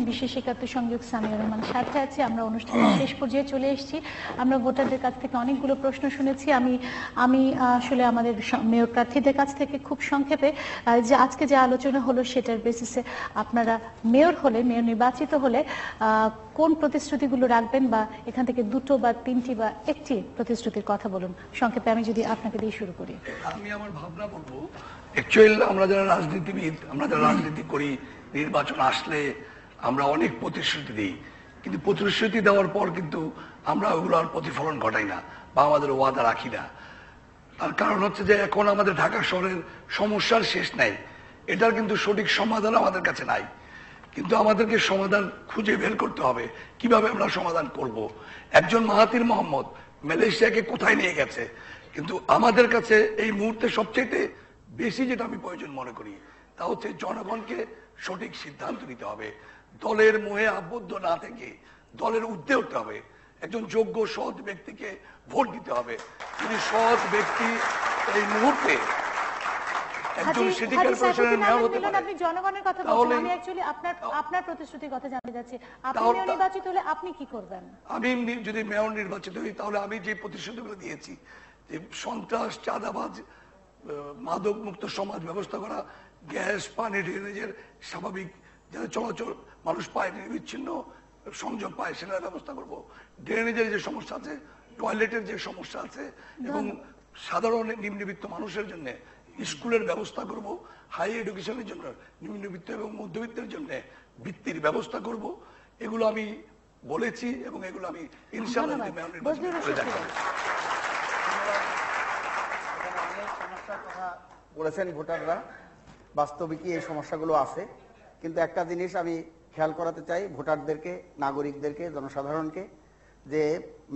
বিশেষ একাত্ম সংযোগ সামিউর রহমান সাথে আছি। আমরা অনুষ্ঠানের শেষ পর্যায়ে চলে এসেছি। আমরা ভোটারদের কাছ থেকে অনেকগুলো প্রশ্ন শুনেছি। আমি আসলে আমাদের মেয়র প্রার্থীদের কাছ থেকে খুব সংক্ষেপে যে আজকে যে আলোচনা হলো সেটার বেসিসে আপনারা মেয়র নির্বাচিত হলে কোন প্রতিশ্রুতিগুলো রাখবেন, বা এখান থেকে দুটো বা তিনটি বা একটি প্রতিশ্রুতির কথা বলুন সংক্ষেপে। আমি যদি আপনাকে দিয়ে শুরু করি। আমি আমার ভাবনা বলবো, অ্যাকচুয়ালি আমরা যারা রাজনীতিবিদ, আমরা যারা রাজনীতি করি, নির্বাচন আসলে আমরা অনেক প্রতিশ্রুতি দিই, কিন্তু প্রতিশ্রুতি দেওয়ার পর কিন্তু আমরা ওগুলোর প্রতিফলন ঘটাই না বা আমাদের ওয়াদা রাখি না। তার কারণ হচ্ছে যে এখন আমাদের ঢাকা শহরের সমস্যার শেষ নাই, এটার কিন্তু সঠিক সমাধান আমাদের কাছে নাই। কিন্তু আমাদেরকে সমাধান খুঁজে বের করতে হবে, কিভাবে আমরা সমাধান করব। একজন মাহাথির মোহাম্মদ মালয়েশিয়াকে কোথায় নিয়ে গেছে, কিন্তু আমাদের কাছে এই মুহূর্তে সবচেয়ে বেশি যেটা আমি প্রয়োজন মনে করি তা হচ্ছে জনগণকে সঠিক সিদ্ধান্ত নিতে হবে। দলের মোহে আবদ্ধ না থেকে দলের ঊর্ধ্বে উঠতে হবে। একজন যোগ্য সৎ ব্যক্তিকে ভোট দিতে হবে। যদি সৎ ব্যক্তি এই মুহূর্তে একজন সিটি কর্পোরেশনের মেয়র হতে পারে, আপনি জনগণের কথা বলছেন, আমি অ্যাকচুয়ালি আপনার প্রতিশ্রুতির কথা জানতে চাচ্ছি। আপনি মেয়র নির্বাচিত হলে আপনি কি করবেন? আমি যদি মেয়র নির্বাচিত হই তাহলে আমি যে প্রতিশ্রুতিগুলো দিয়েছি, যে সন্ত্রাস, চাঁদাবাজ, মাদক মুক্ত সমাজ ব্যবস্থা করা, গ্যাস, পানি, ড্রেনেজের স্বাভাবিক যাতে চলাচল মানুষ পায়, নির্বিচ্ছিন্ন সংযোগ পায়, সেটার ব্যবস্থা করব। ড্রেনেজের যে সমস্যা আছে, টয়লেটের যে সমস্যা আছে, এবং সাধারণ নিম্নবিত্ত মানুষের জন্য স্কুলের ব্যবস্থা করব। হাই এডুকেশনের জন্য নিম্নবিত্ত এবং মধ্যবিত্তের জন্য বৃত্তির ব্যবস্থা করব। এগুলো আমি বলেছি এবং এগুলো আমি ইনশাআল্লাহ মেয়র নির্বাচন করে দেখাবো। বলেছেন ভোটাররা, বাস্তবিকই এই সমস্যাগুলো আছে, কিন্তু একটা জিনিস আমি খেয়াল করাতে চাই ভোটারদেরকে, নাগরিকদেরকে, জনসাধারণকে, যে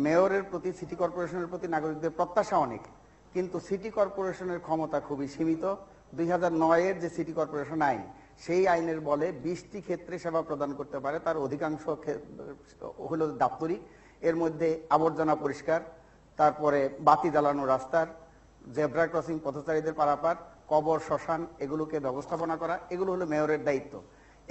মেয়রের প্রতি, সিটি কর্পোরেশনের প্রতি নাগরিকদের প্রত্যাশা অনেক, কিন্তু সিটি কর্পোরেশনের ক্ষমতা খুবই সীমিত। 2009-এর যে সিটি কর্পোরেশন আইন, সেই আইনের বলে 20টি ক্ষেত্রে সেবা প্রদান করতে পারে, তার অধিকাংশ হলো দাপ্তরিক। এর মধ্যে আবর্জনা পরিষ্কার, তারপরে বাতি জ্বালানো রাস্তার, জেব্রা ক্রসিং পথচারীদের পারাপার, কবর, শ্মশান, এগুলোকে ব্যবস্থাপনা করা, এগুলো হলো মেয়রের দায়িত্ব।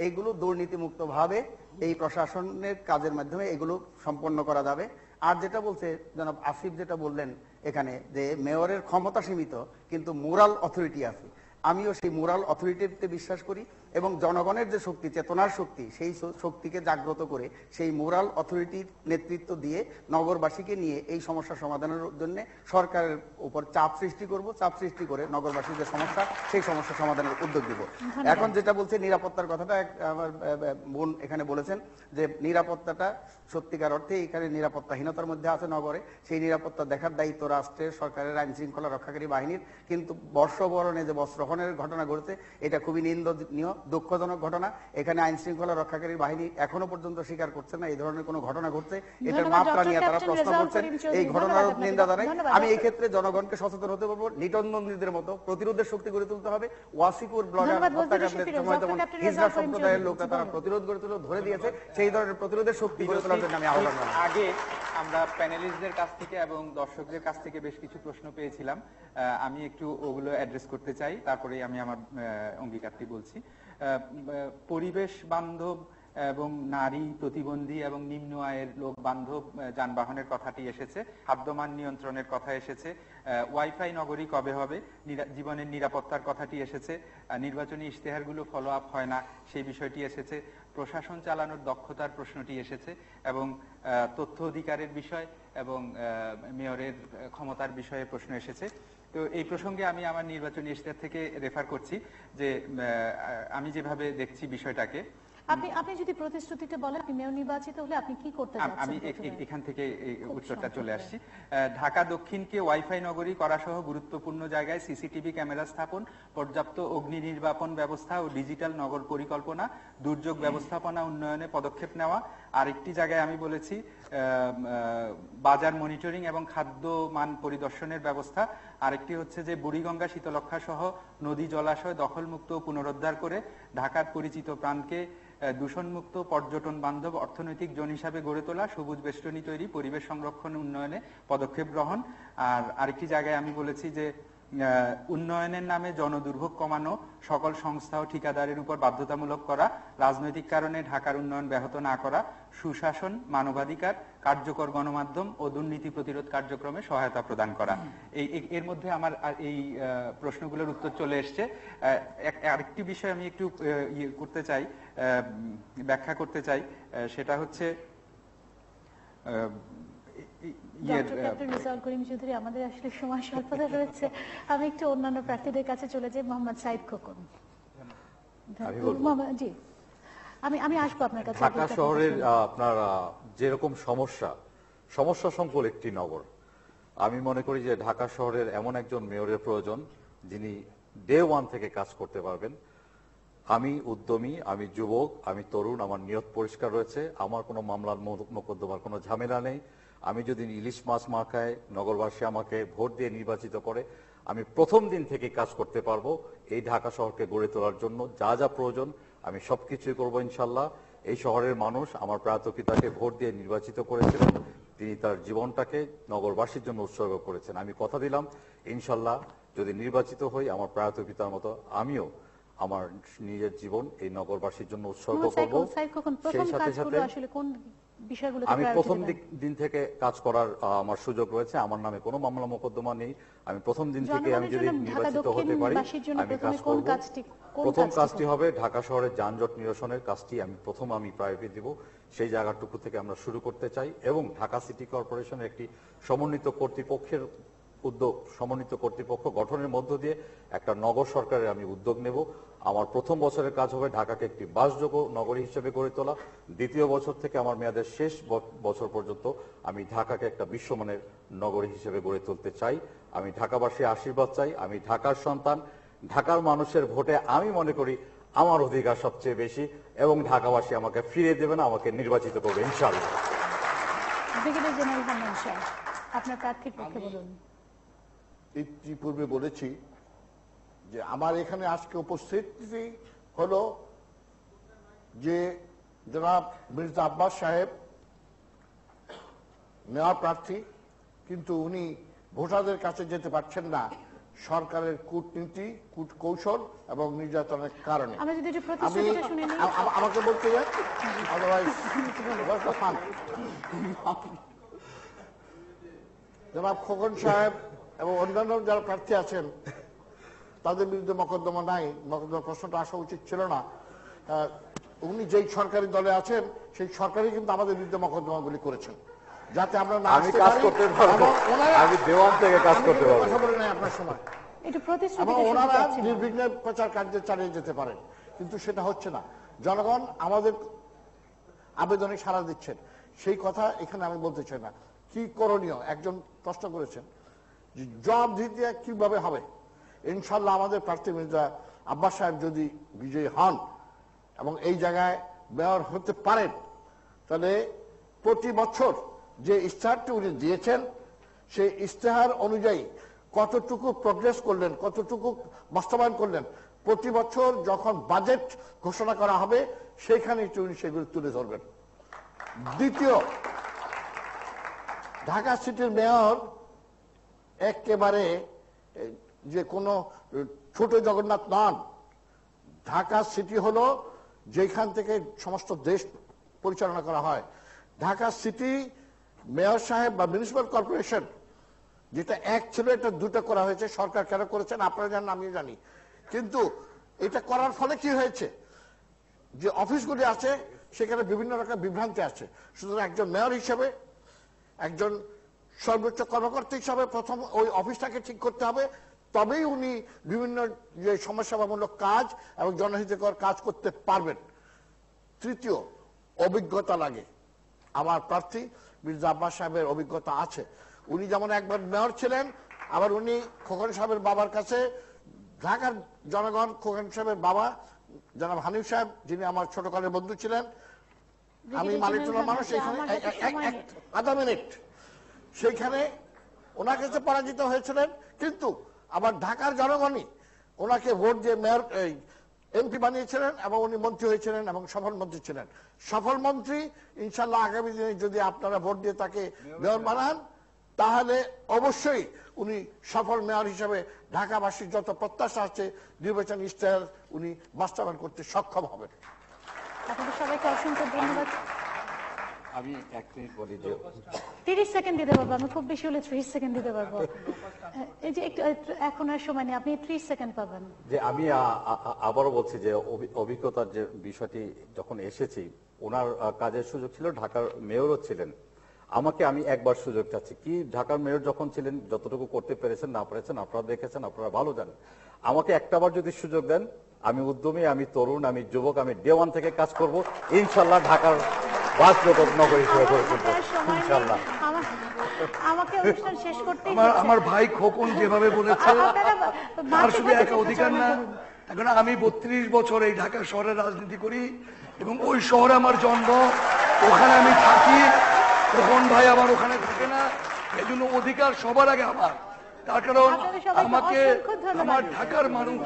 এইগুলো দুর্নীতিমুক্তভাবে এই প্রশাসনের কাজের মাধ্যমে এগুলো সম্পন্ন করা যাবে। আর যেটা বলছে জনাব আসিফ, যেটা বললেন এখানে যে মেয়রের ক্ষমতা সীমিত কিন্তু মোরাল অথরিটি আছে, আমিও সেই মোরাল অথরিটিতে বিশ্বাস করি এবং জনগণের যে শক্তি, চেতনার শক্তি, সেই শক্তিকে জাগ্রত করে সেই মোরাল অথরিটির নেতৃত্ব দিয়ে নগরবাসীকে নিয়ে এই সমস্যা সমাধানের জন্য সরকারের উপর চাপ সৃষ্টি করব, চাপ সৃষ্টি করে নগরবাসীর যে সমস্যা, সেই সমস্যা সমাধানের উদ্যোগ দিব। এখন যেটা বলছে নিরাপত্তার কথাটা, আমার বোন এখানে বলেছেন যে নিরাপত্তাটা সত্যিকার অর্থে এখানে নিরাপত্তাহীনতার মধ্যে আছে নগরে, সেই নিরাপত্তা দেখার দায়িত্ব রাষ্ট্রের, সরকারের, আইন শৃঙ্খলা রক্ষাকারী বাহিনীর। কিন্তু বর্ষবরণে যে বস্ত্রহরণের ঘটনা ঘটেছে, এটা খুবই নিন্দনীয়, দুঃখজনক ঘটনা। এখানে আইন শৃঙ্খলা রক্ষাকারী বাহিনী এখনো পর্যন্ত স্বীকার করছে না এই ধরনের কোনো ঘটনা ঘটছে, এটার মাত্রা নিয়ে তারা প্রশ্ন করছেন, এই ঘটনার নিন্দা জানাই। আমি এই ক্ষেত্রে জনগণকে সচেতন হতে বলবো, লিটন নন্দীদের মতো প্রতিরোধের শক্তি গড়ে তুলতে হবে। ওয়াসিকুর ব্লগার হত্যাকাণ্ডের সময় যেমন হিজড়া সম্প্রদায়ের লোকরা তারা প্রতিরোধ গড়ে তুলে ধরে দিয়েছে, সেই ধরনের প্রতিরোধের শক্তি গড়ে তোলার জন্য আমি আহ্বান জানাই। আগে আমরা প্যানেলিস্টদের কাছ থেকে এবং দর্শকদের কাছ থেকে বেশ কিছু প্রশ্ন পেয়েছিলাম, আমি একটু ওগুলো অ্যাড্রেস করতে চাই, তারপরে আমি আমার অঙ্গীকারটি বলছি। পরিবেশ বান্ধব এবং নারী প্রতিবন্ধী এবং নিম্ন আয়ের লোক বান্ধব যানবাহনের কথাটি এসেছে, খাদ্যমান নিয়ন্ত্রণের কথা এসেছে, ওয়াইফাই নগরী কবে হবে, জীবনের নিরাপত্তার কথাটি এসেছে, নির্বাচনী ইশতেহারগুলো ফলো আপ হয় না সেই বিষয়টি এসেছে, প্রশাসন চালানোর দক্ষতার প্রশ্নটি এসেছে, এবং তথ্য অধিকারের বিষয় এবং মেয়রের ক্ষমতার বিষয়ে প্রশ্ন এসেছে। তো এই প্রসঙ্গে আমি আমার নির্বাচনী ইশতেহার থেকে রেফার করছি যে আমি যেভাবে দেখছি বিষয়টাকে। আপনি যদি প্রতিশ্রুতিতে বলেন আপনি মেয়র নির্বাচিত হলে আপনি কি করতে যাচ্ছেন? আমি এখান থেকে উত্তরটা চলে আসছি। ঢাকা দক্ষিণকে ওয়াইফাই নগরী করা সহ গুরুত্বপূর্ণ জায়গায় সিসিটিভি ক্যামেরা স্থাপন, পর্যাপ্ত অগ্নি নির্বাপন ব্যবস্থা ও ডিজিটাল নগর পরিকল্পনা, দুর্যোগ ব্যবস্থাপনা উন্নয়নে পদক্ষেপ নেওয়া। আরেকটি জায়গায় আমি বলেছি বাজার মনিটরিং এবং খাদ্য মান পরিদর্শনের ব্যবস্থা। আরেকটি হচ্ছে যে বুড়িগঙ্গা, শীতলক্ষা সহ নদী জলাশয় দখলমুক্ত পুনরুদ্ধার করে ঢাকার পরিচিত প্রাণকে দূষণমুক্ত, পর্যটন বান্ধব, অর্থনৈতিক জোন হিসাবে গড়ে তোলা, সবুজ বেষ্টনী তৈরি, পরিবেশ সংরক্ষণ উন্নয়নে পদক্ষেপ গ্রহণ। আর আরেকটি জায়গায় আমি বলেছি যে উন্নয়নের নামে জনদুর্ভোগ কমানো, সকল সংস্থা ও ঠিকাদারের উপর বাধ্যতামূলক করা, রাজনৈতিক কারণে ঢাকার উন্নয়ন ব্যাহত না করা, সুশাসন, মানবাধিকার, কার্যকর গণমাধ্যম ও দুর্নীতি প্রতিরোধ কার্যক্রমে সহায়তা প্রদান করা। এর মধ্যে আমার এই প্রশ্নগুলোর উত্তর চলে এসছে। আরেকটি বিষয় আমি একটু করতে চাই, ব্যাখ্যা করতে চাই, সেটা হচ্ছে আমাদের আসলে সময় স্বল্পতা রয়েছে। আমি একটু অন্যান্য প্রার্থীদের কাছে চলে যাই। মোহাম্মদ সাইদ খোকন। জি, আমি আসবো আপনার কাছে। ঢাকা শহরের আপনার যেরকম সমস্যা সংকুল একটি নগর, আমি মনে করি যে ঢাকা শহরের এমন একজন মেয়রের প্রয়োজন যিনি ডে ওয়ান থেকে কাজ করতে পারবেন। আমি উদ্যমী, আমি যুবক, আমি তরুণ, আমার নিয়ত পরিষ্কার রয়েছে, আমার কোনো মামলার মোকদ্দমার কোনো ঝামেলা নেই। আমি যদি ইলিশ মাছ মাখায় নগরবাসী আমাকে ভোট দিয়ে নির্বাচিত করে, আমি প্রথম দিন থেকে কাজ করতে পারবো এই ঢাকা শহরকে গড়ে তোলার জন্য। যা যা প্রয়োজন আমি সবকিছুই করবো ইনশাল্লাহ। এই শহরের মানুষ আমার প্রয়াত পিতাকে ভোট দিয়ে নির্বাচিত করেছিলেন, তিনি তার জীবনটাকে নগরবাসীর জন্য উৎসর্গ করেছেন। আমি কথা দিলাম ইনশাল্লাহ যদি নির্বাচিত হই আমার প্রয়াত পিতার মতো আমিও আমার নিজের জীবন এই নগরবাসীর জন্য উৎসর্গ করব। সেই সাথে সাথে আমি প্রথম দিন থেকে কাজ করার আমার সুযোগ রয়েছে। আমার নামে কোনো মামলা মোকদ্দমা নেই। আমি প্রথম দিন থেকে আমি যদি নির্বাচিত হতে পারি আমি কাজ করব। প্রথম কাজটি হবে ঢাকা শহরের যানজট নিরসনের কাজটি আমি প্রায়োরিটি দিব। সেই জায়গাটুকু থেকে আমরা শুরু করতে চাই এবং ঢাকা সিটি কর্পোরেশনের একটি সমন্বিত কর্তৃপক্ষ গঠনের মধ্য দিয়ে একটা নগর সরকারের আমি উদ্যোগ নেব। আমার প্রথম বছরের কাজ হবে ঢাকাকে একটি বাসযোগ্য নগরী হিসেবে গড়ে তোলা। দ্বিতীয় বছর থেকে আমার মেয়াদের শেষ বছর পর্যন্ত আমি ঢাকাকে একটা বিশ্বমানের নগরী হিসেবে গড়ে তুলতে চাই। আমি ঢাকাবাসীর আশীর্বাদ চাই। আমি ঢাকার সন্তান, ঢাকার মানুষের ভোটে আমি মনে করি আমার অধিকার সবচেয়ে বেশি এবং ঢাকাবাসী আমাকে ফিরিয়ে দেবে না, আমাকে নির্বাচিত করবে ইনশাআল্লাহ। আপনার প্রার্থীর পক্ষে বলুন। ইতিপূর্বে বলেছি যে আমার এখানে আজকে উপস্থিতি হলো যে জনাব মির্জা আব্বাস সাহেব মেয়র প্রার্থী, কিন্তু উনি ভোটারদের কাছে যেতে পারছেন না সরকারের কূটনীতি, কূটকৌশল এবং নির্যাতনের কারণে। আমাকে বলতে জনাব খোকন সাহেব এবং অন্যান্য যারা প্রার্থী আছেন তাদের বিরুদ্ধে মোকদ্দমা নাই, মোকদ্দমার প্রশ্নটা আসা উচিত ছিল না। উনি যেই সরকারি দলে আছেন সেই সরকারই কিন্তু আমাদের বিরুদ্ধে মোকদ্দমাগুলি করেছেন, যাতে আমরা না আসতে পারি আপনার সময় এবং ওনারা নির্বিঘ্নে প্রচার কার্য চালিয়ে যেতে পারেন, কিন্তু সেটা হচ্ছে না। জনগণ আমাদের আবেদনে সাড়া দিচ্ছেন, সেই কথা এখানে আমি বলতে চাই না। কি করণীয় একজন প্রশ্ন করেছেন, জবাবদিহিতা কিভাবে হবে। ইনশাল্লাহ আমাদের প্রার্থী মির্জা আব্বাস সাহেব যদি বিজয়ী হন এবং এই জায়গায় মেয়র হতে পারেন, তাহলে প্রতি বছর যে ইশতেহারটি উনি দিয়েছেন সেই ইশতেহার অনুযায়ী কতটুকু প্রোগ্রেস করলেন, কতটুকু বাস্তবায়ন করলেন, প্রতি বছর যখন বাজেট ঘোষণা করা হবে সেইখানে উনি সেগুলো তুলে ধরবেন। দ্বিতীয়, ঢাকা সিটির মেয়র একেবারে যে কোনো ছোট জগন্নাথ নন। ঢাকা সিটি হলো যেখান থেকে সমস্ত দেশ পরিচালনা করা হয়। ঢাকা সিটি মেয়র সাহেব বা মিউনিসিপ্যাল কর্পোরেশন যেটা এক ছিল এটা দুটো করা হয়েছে। সরকার কেন করেছেন আপনারা জানেন, আমিও জানি। কিন্তু এটা করার ফলে কি হয়েছে, যে অফিসগুলি আছে সেখানে বিভিন্ন রকম বিভ্রান্তি আছে। সুতরাং একজন মেয়র হিসেবে, একজন সর্বোচ্চ কর্মকর্তা হিসাবে প্রথম ওই অফিসটাকে ঠিক করতে হবে, তবেই উনি বিভিন্ন যে সমাজসেবামূলক কাজ এবং জনহিতকর কাজ করতে পারবেন। তৃতীয়, অভিজ্ঞতা লাগে। আমার প্রার্থী মির্জা আব্বাস সাহেবের অভিজ্ঞতা আছে। উনি যেমন একবার মেয়র ছিলেন, আবার উনি খোকন সাহেবের বাবার কাছে, ঢাকার জনগণ খোকন সাহেবের বাবা জনাব হানিফ সাহেব, যিনি আমার ছোটকালের বন্ধু ছিলেন, আমি মালিকটোলার মানুষ, এখানে আধা মিনিট, সেইখানে ওনার কাছে পরাজিত হয়েছিলেন, কিন্তু আবার ঢাকার জনগণই ওনাকে ভোট দিয়ে মেয়র এমপি বানিয়েছিলেন এবং উনি মন্ত্রী হয়েছিলেন এবং সফল মন্ত্রী ছিলেন। সফল মন্ত্রী ইনশাল্লাহ আগামী দিনে যদি আপনারা ভোট দিয়ে তাকে মেয়র বানান, তাহলে অবশ্যই উনি সফল মেয়র হিসেবে ঢাকাবাসীর যত প্রত্যাশা আছে নির্বাচন ইশতেহার উনি বাস্তবায়ন করতে সক্ষম হবেন। আপনাদের সবাইকে অসংখ্য ধন্যবাদ। আমি 1 মিনিট বলি যে 30 সেকেন্ড দিতে পারবো, আমি খুব বেশি হলে 30 সেকেন্ড দিতে পারবো। এই যে একটু এখন আর সময় নেই, আপনি 30 সেকেন্ড পাবেন। যে আমি আবারও বলছি যে অভিজ্ঞতার যে বিষয়টি যখন এসেছি, ওনার কাজের সুযোগ ছিল, ঢাকার মেয়রও ছিলেন। আমি একবার সুযোগ চাচ্ছি কি, ঢাকার মেয়র যখন ছিলেন যতটুকু করতে পেরেছেন না পেরেছেন আপনারা দেখেছেন, আপনারা ভালো জানেন। আমাকে একটাবার যদি সুযোগ দেন, আমি উদ্যমী, আমি তরুণ, আমি যুবক, আমি ডে 1 থেকে কাজ করব ইনশাল্লাহ। ঢাকার নগর হিসেবে গড়ে তুলবো ইনশাল্লাহ। আমাকে অনুষ্ঠান শেষ করতে আমার ভাই খোকন যেভাবে বলেছে তার শুধু এক অধিকার না। এখন আমি 32 বছর এই ঢাকা শহরে রাজনীতি করি এবং ওই শহরে আমার জন্ম, ওখানে আমি থাকি। খোকন ভাই আবার ওখানে থাকে না, এই জন্য অধিকার সবার আগে আমার। তার কারণ আমাকে আমার ঢাকার মানুষ,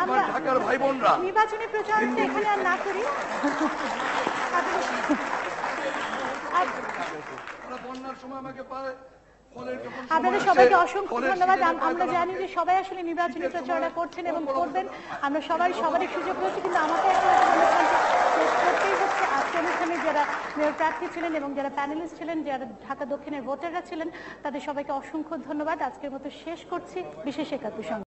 আমার ঢাকার ভাই বোনরা। নির্বাচনী প্রচার এখানে আর না করি। বন্যার সময় আমাকে পায়। আপনাদের সবাইকে অসংখ্য ধন্যবাদ। আমরা জানি যে সবাই আসলে নির্বাচনী প্রচারণা করছেন এবং করবেন, আমরা সবারই সুযোগ রয়েছে, কিন্তু আমাকে শেষ করতেই হচ্ছে। আজকে অনুষ্ঠানে যারা মেয়র প্রার্থী ছিলেন এবং যারা প্যানেলিস্ট ছিলেন, যারা ঢাকা দক্ষিণের ভোটাররা ছিলেন, তাদের সবাইকে অসংখ্য ধন্যবাদ। আজকের মতো শেষ করছি বিশেষ একাত্তর সংবাদ।